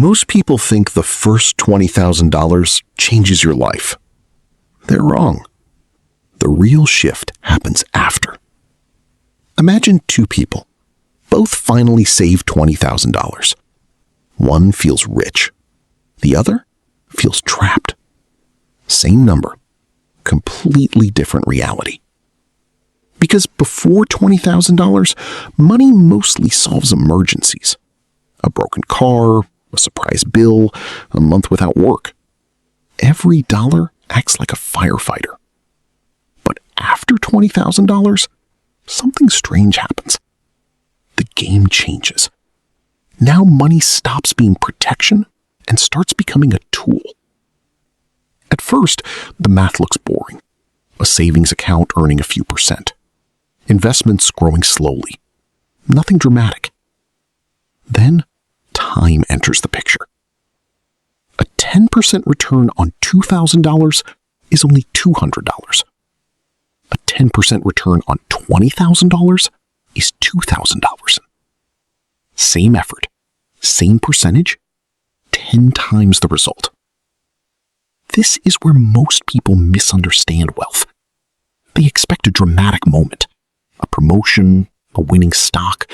Most people think the first $20,000 changes your life. They're wrong. The real shift happens after. Imagine two people. Both finally save $20,000. One feels rich. The other feels trapped. Same number, completely different reality. Because before $20,000, money mostly solves emergencies. A broken car, a surprise bill, a month without work. Every dollar acts like a firefighter. But after $20,000, something strange happens. The game changes. Now money stops being protection and starts becoming a tool. At first, the math looks boring. A savings account earning a few percent. Investments growing slowly. Nothing dramatic. Then, time enters the picture. A 10% return on $2,000 is only $200. A 10% return on $20,000 is $2,000. Same effort, same percentage, 10 times the result. This is where most people misunderstand wealth. They expect a dramatic moment, a promotion, a winning stock,